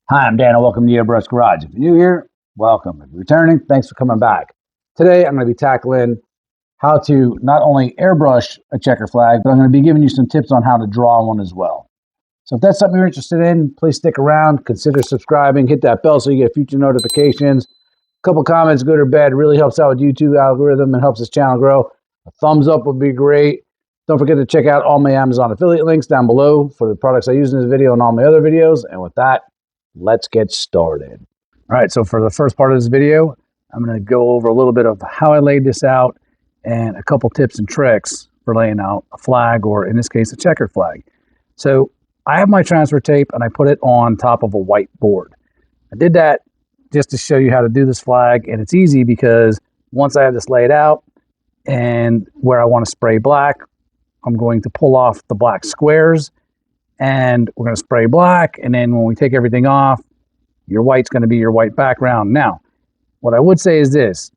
Hi, I'm Dan, and welcome to the Airbrush Garage. If you're new here, welcome. If you're returning, thanks for coming back. Today, I'm going to be tackling how to not only airbrush a checker flag, but I'm going to be giving you some tips on how to draw one as well. So if that's something you're interested in, please stick around, consider subscribing, hit that bell so you get future notifications. A couple comments, good or bad, really helps out with YouTube algorithm and helps this channel grow. A thumbs up would be great. Don't forget to check out all my Amazon affiliate links down below for the products I use in this video and all my other videos. And with that, let's get started. All right, so for the first part of this video, I'm going to go over a little bit of how I laid this out and a couple tips and tricks for laying out a flag, or in this case, a checkered flag. So I have my transfer tape and I put it on top of a white board. I did that just to show you how to do this flag, and it's easy because once I have this laid out and where I want to spray black, I'm going to pull off the black squares and we're going to spray black, and then when we take everything off, your white's going to be your white background. Now, what I would say is this: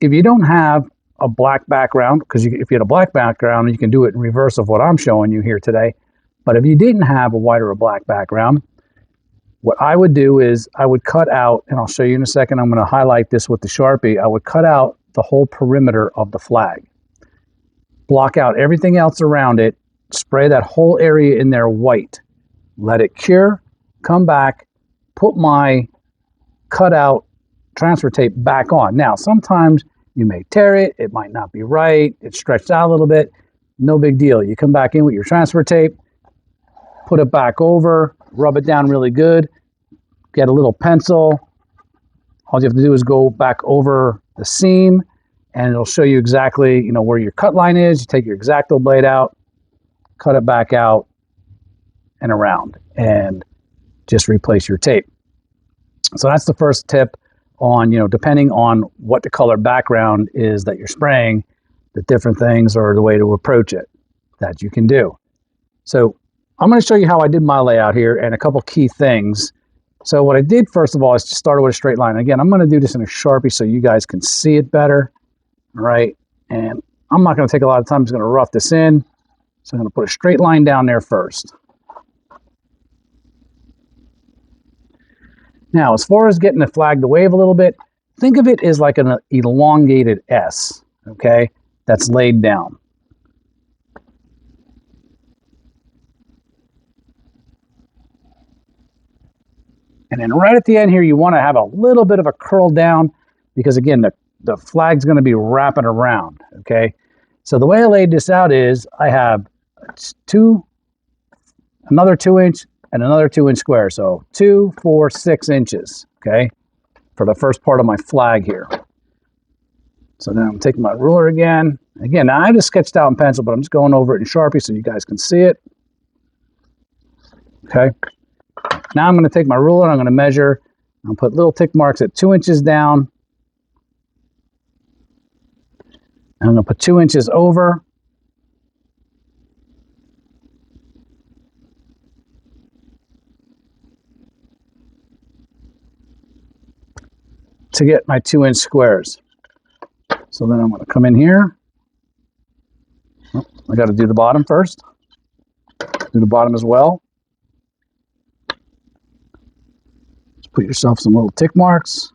if you don't have a black background, because if you had a black background, you can do it in reverse of what I'm showing you here today. But if you didn't have a white or a black background, what I would do is I would cut out, and I'll show you in a second, I'm going to highlight this with the Sharpie. I would cut out the whole perimeter of the flag, block out everything else around it, spray that whole area in there white, let it cure, come back, put my cutout transfer tape back on. Now, sometimes you may tear it, it might not be right, it's stretched out a little bit, no big deal. You come back in with your transfer tape, put it back over, rub it down really good, get a little pencil. All you have to do is go back over the seam and it'll show you exactly, where your cut line is. You take your X-Acto blade out, cut it back out and around, and just replace your tape. So that's the first tip on, depending on what the color background is that you're spraying, the different things or the way to approach it that you can do. So I'm going to show you how I did my layout here and a couple key things. So what I did first of all is just started with a straight line. Again, I'm going to do this in a Sharpie so you guys can see it better. All right. And I'm not going to take a lot of time. I'm just going to rough this in. So I'm going to put a straight line down there first. Now, as far as getting the flag to wave a little bit, think of it as like an elongated S, okay, that's laid down. And then right at the end here, you want to have a little bit of a curl down because, again, the flag's going to be wrapping around, okay? So the way I laid this out is I have another 2-inch and another 2-inch square. So 2, 4, 6 inches, okay, for the first part of my flag here. So then I'm taking my ruler again. Again, now I just sketched out in pencil, but I'm just going over it in Sharpie so you guys can see it. Okay. Now I'm going to take my ruler and I'm going to measure. I'll put little tick marks at 2 inches down. And I'm going to put 2 inches over. To get my 2-inch squares. So then I'm going to come in here. Oh, I got to do the bottom first. Do the bottom as well. Just put yourself some little tick marks.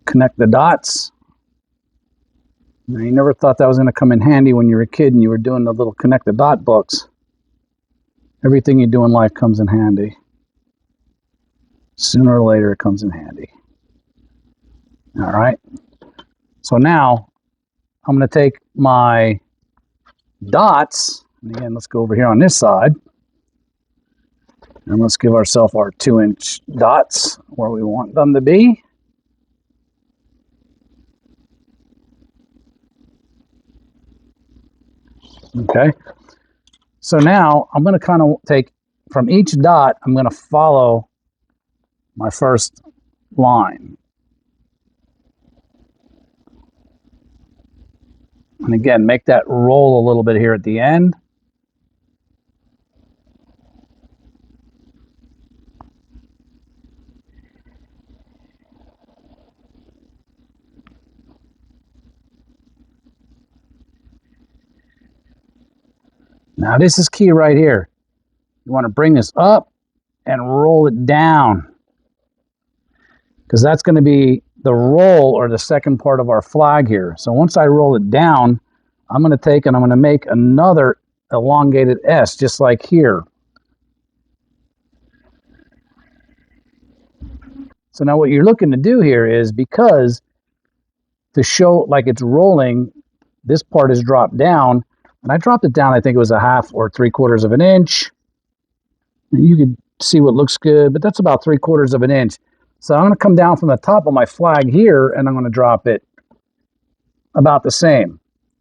Connect the dots. Now, you never thought that was going to come in handy when you were a kid and you were doing the little connect the dot books. Everything you do in life comes in handy. Sooner or later, it comes in handy. All right. So now I'm going to take my dots, and again, let's go over here on this side, and let's give ourselves our 2-inch dots where we want them to be. Okay. So now I'm going to kind of take from each dot, I'm going to follow my first line. And again, make that roll a little bit here at the end. Now this is key right here. You want to bring this up and roll it down, because that's going to be the roll or the second part of our flag here. So once I roll it down, I'm going to take and I'm going to make another elongated S, just like here. So now what you're looking to do here is, because to show like it's rolling, this part is dropped down, and I dropped it down, I think it was a 1/2 or 3/4 of an inch. And you can see what looks good, but that's about 3/4 of an inch. So I'm going to come down from the top of my flag here, and I'm going to drop it about the same.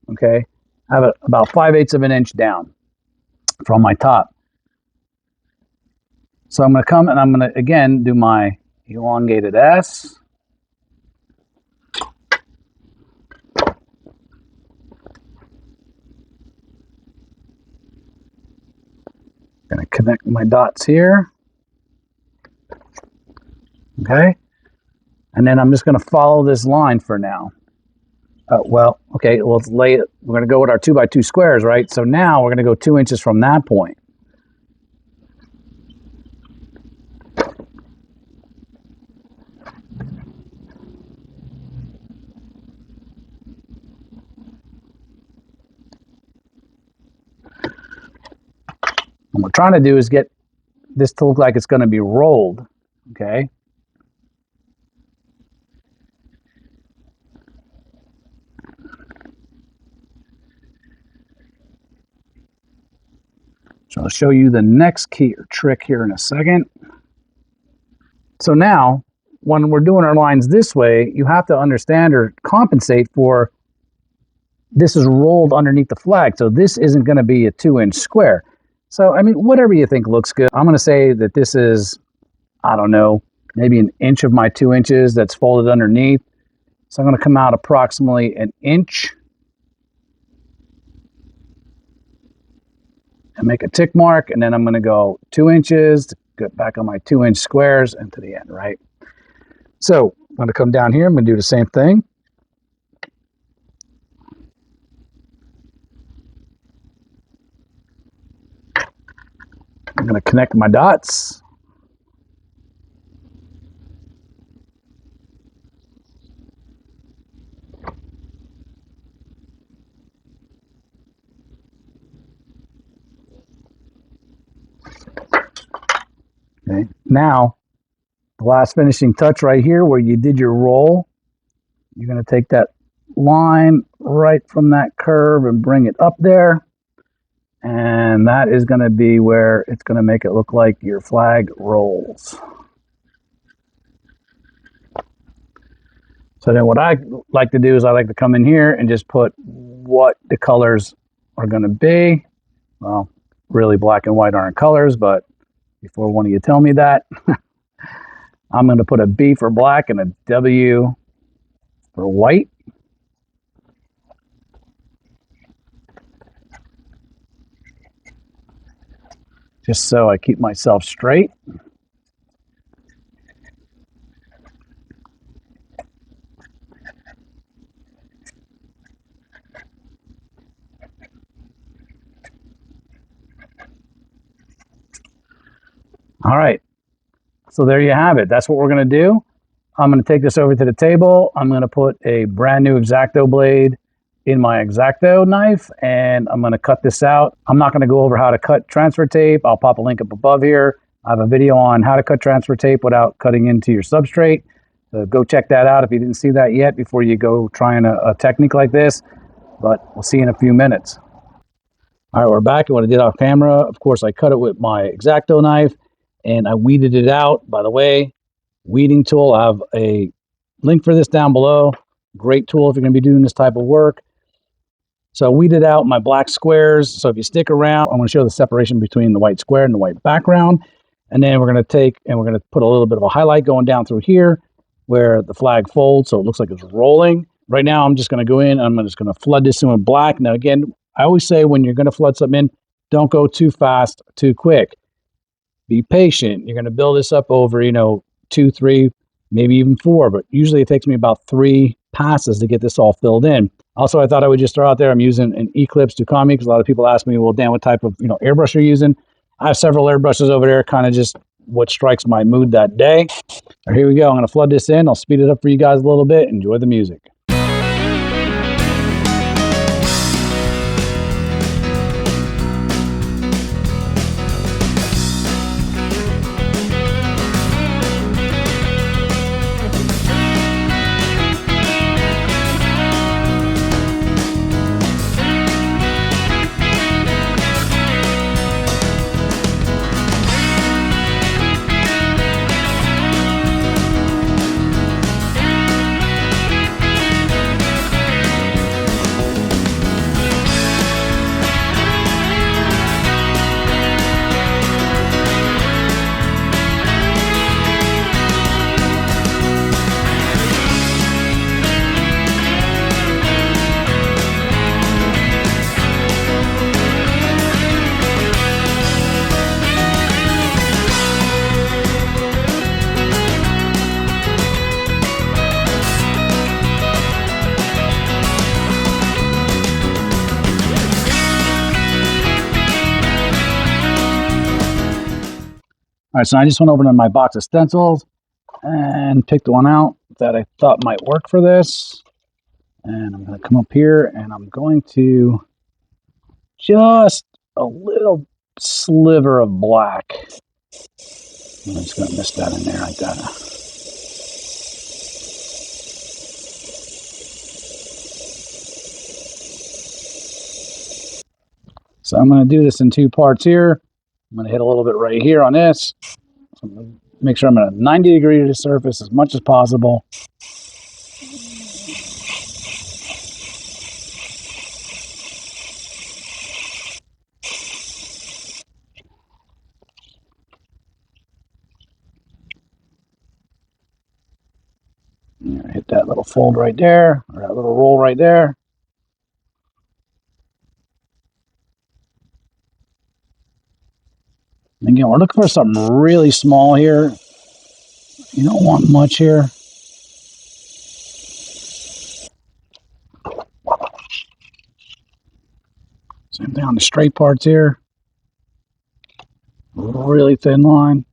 Okay, I have it about 5/8 of an inch down from my top. So I'm going to come and I'm going to again do my elongated S. Going to connect my dots here. Okay, and then I'm just going to follow this line for now. Well, okay, let's lay it. We're going to go with our 2x2 squares, right? So now we're going to go 2 inches from that point. What we're trying to do is get this to look like it's going to be rolled, okay? So I'll show you the next key or trick here in a second. So now, when we're doing our lines this way, you have to understand or compensate for this is rolled underneath the flag. So this isn't going to be a 2-inch square. So, I mean, whatever you think looks good. I'm going to say that this is, I don't know, maybe an inch of my 2 inches that's folded underneath. So I'm going to come out approximately an inch and make a tick mark. And then I'm going to go 2 inches to get back on my 2-inch squares and to the end, right? So I'm going to come down here. I'm going to do the same thing. I'm going to connect my dots. Okay. Now, the last finishing touch right here where you did your roll, you're going to take that line right from that curve and bring it up there. And that is going to be where it's going to make it look like your flag rolls. So then what I like to do is I like to come in here and just put what the colors are going to be. Well, really black and white aren't colors, but before one of you tell me that, I'm going to put a B for black and a W for white. Just so I keep myself straight. All right, so there you have it. That's what we're going to do. I'm going to take this over to the table. I'm going to put a brand new X-Acto blade in my X-Acto knife, and I'm going to cut this out. I'm not going to go over how to cut transfer tape. I'll pop a link up above here. I have a video on how to cut transfer tape without cutting into your substrate. So go check that out if you didn't see that yet before you go trying a technique like this. But we'll see you in a few minutes. All right, we're back. And what I did off camera, of course, I cut it with my X-Acto knife, and I weeded it out. By the way, weeding tool, I have a link for this down below. Great tool if you're going to be doing this type of work. So I weeded out my black squares. So if you stick around, I'm going to show the separation between the white square and the white background. And then we're going to take and we're going to put a little bit of a highlight going down through here where the flag folds, so it looks like it's rolling. Right now, I'm just going to go in. I'm just going to flood this in with black. Now, again, I always say when you're going to flood something in, don't go too fast, too quick. Be patient. You're going to build this up over, 2, 3, maybe even 4. But usually it takes me about 3 passes to get this all filled in. Also, I thought I would just throw out there I'm using an Eclipse Ducami because a lot of people ask me, well, Dan, what type of airbrush you're using? I have several airbrushes over there, kind of just what strikes my mood that day. Here we go. I'm going to flood this in. I'll speed it up for you guys a little bit. Enjoy the music. All right, so I just went over to my box of stencils and picked one out that I thought might work for this. And I'm going to come up here and I'm going to just a little sliver of black. I'm just going to mist that in there like that. So I'm going to do this in two parts here. I'm going to hit a little bit right here on this. So I'm going to make sure I'm at a 90 degree to the surface as much as possible. Hit that little fold right there, or that little roll right there. And again, we're looking for something really small here. You don't want much here. Same thing on the straight parts here. Really thin line.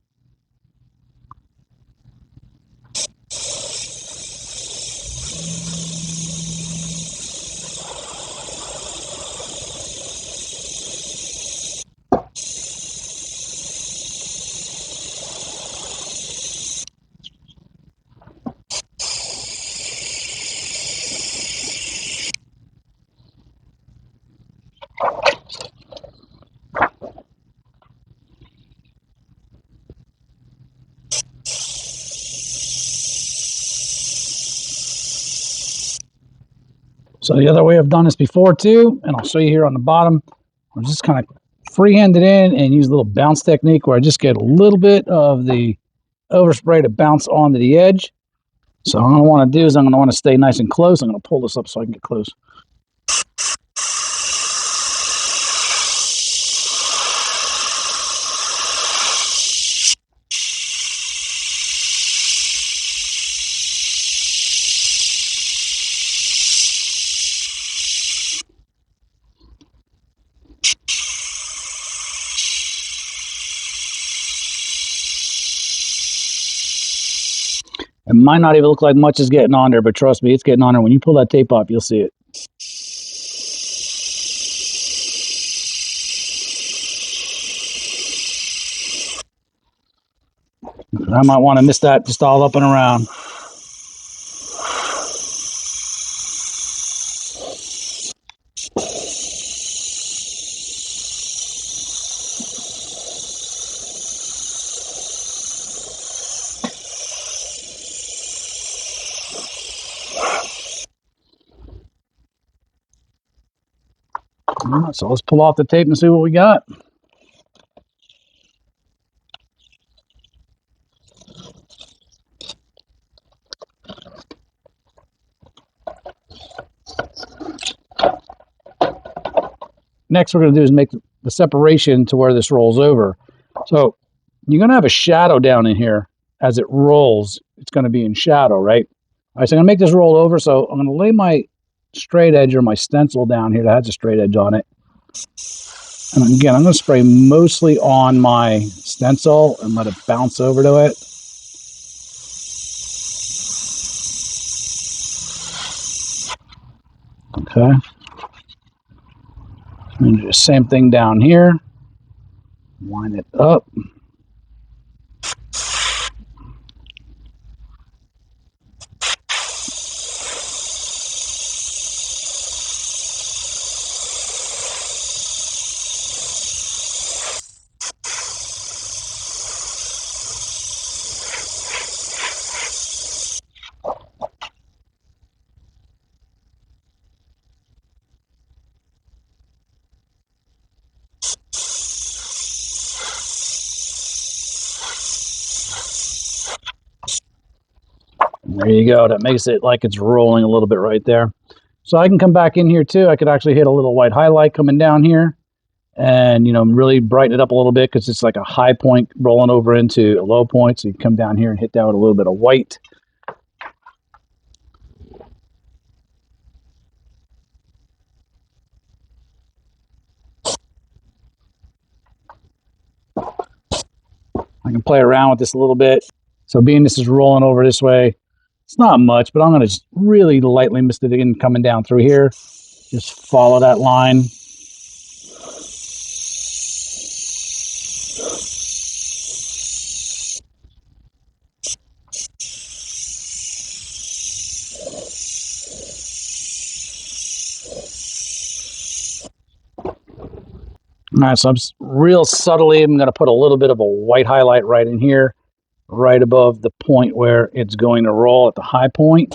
So the other way I've done this before too, and I'll show you here on the bottom, I'm just kind of freehand it in and use a little bounce technique where I just get a little bit of the overspray to bounce onto the edge. So what I'm going to want to do is I'm going to want to stay nice and close. I'm going to pull this up so I can get close. It might not even look like much is getting on there, but trust me, it's getting on there. When you pull that tape off, you'll see it. I might want to mist that just all up and around. So let's pull off the tape and see what we got. Next, we're going to do is make the separation to where this rolls over. So you're going to have a shadow down in here as it rolls. It's going to be in shadow, right? All right, so I'm going to make this roll over. So I'm going to lay my straight edge or my stencil down here that has a straight edge on it. And again, I'm going to spray mostly on my stencil and let it bounce over to it. Okay. And do the same thing down here. Line it up. There you go. That makes it like it's rolling a little bit right there. So I can come back in here too. I could actually hit a little white highlight coming down here and, really brighten it up a little bit because it's like a high point rolling over into a low point. So you come down here and hit that with a little bit of white. I can play around with this a little bit. So being this is rolling over this way, it's not much, but I'm going to just really lightly mist it in coming down through here. Just follow that line. All right, so I'm real subtly, I'm going to put a little bit of a white highlight right in here, right above the point where it's going to roll at the high point.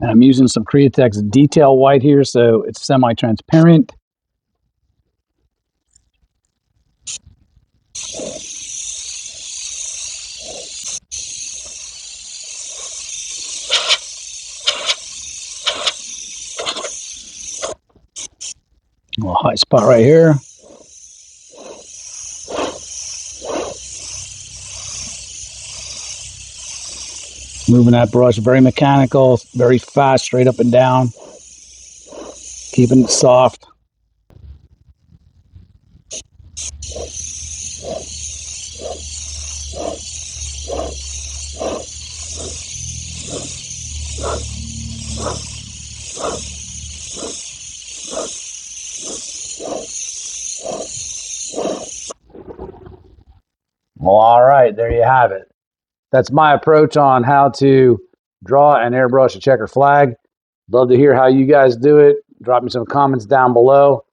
And I'm using some Createx detail white here, so it's semi-transparent. A little high spot right here. Moving that brush, very mechanical, very fast, straight up and down. Keeping it soft. Well, all right, there you have it. That's my approach on how to draw and airbrush a checker flag. Love to hear how you guys do it. Drop me some comments down below.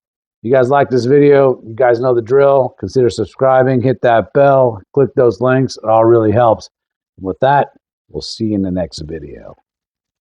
If you guys like this video, you guys know the drill. Consider subscribing, hit that bell, click those links. It all really helps. And with that, we'll see you in the next video.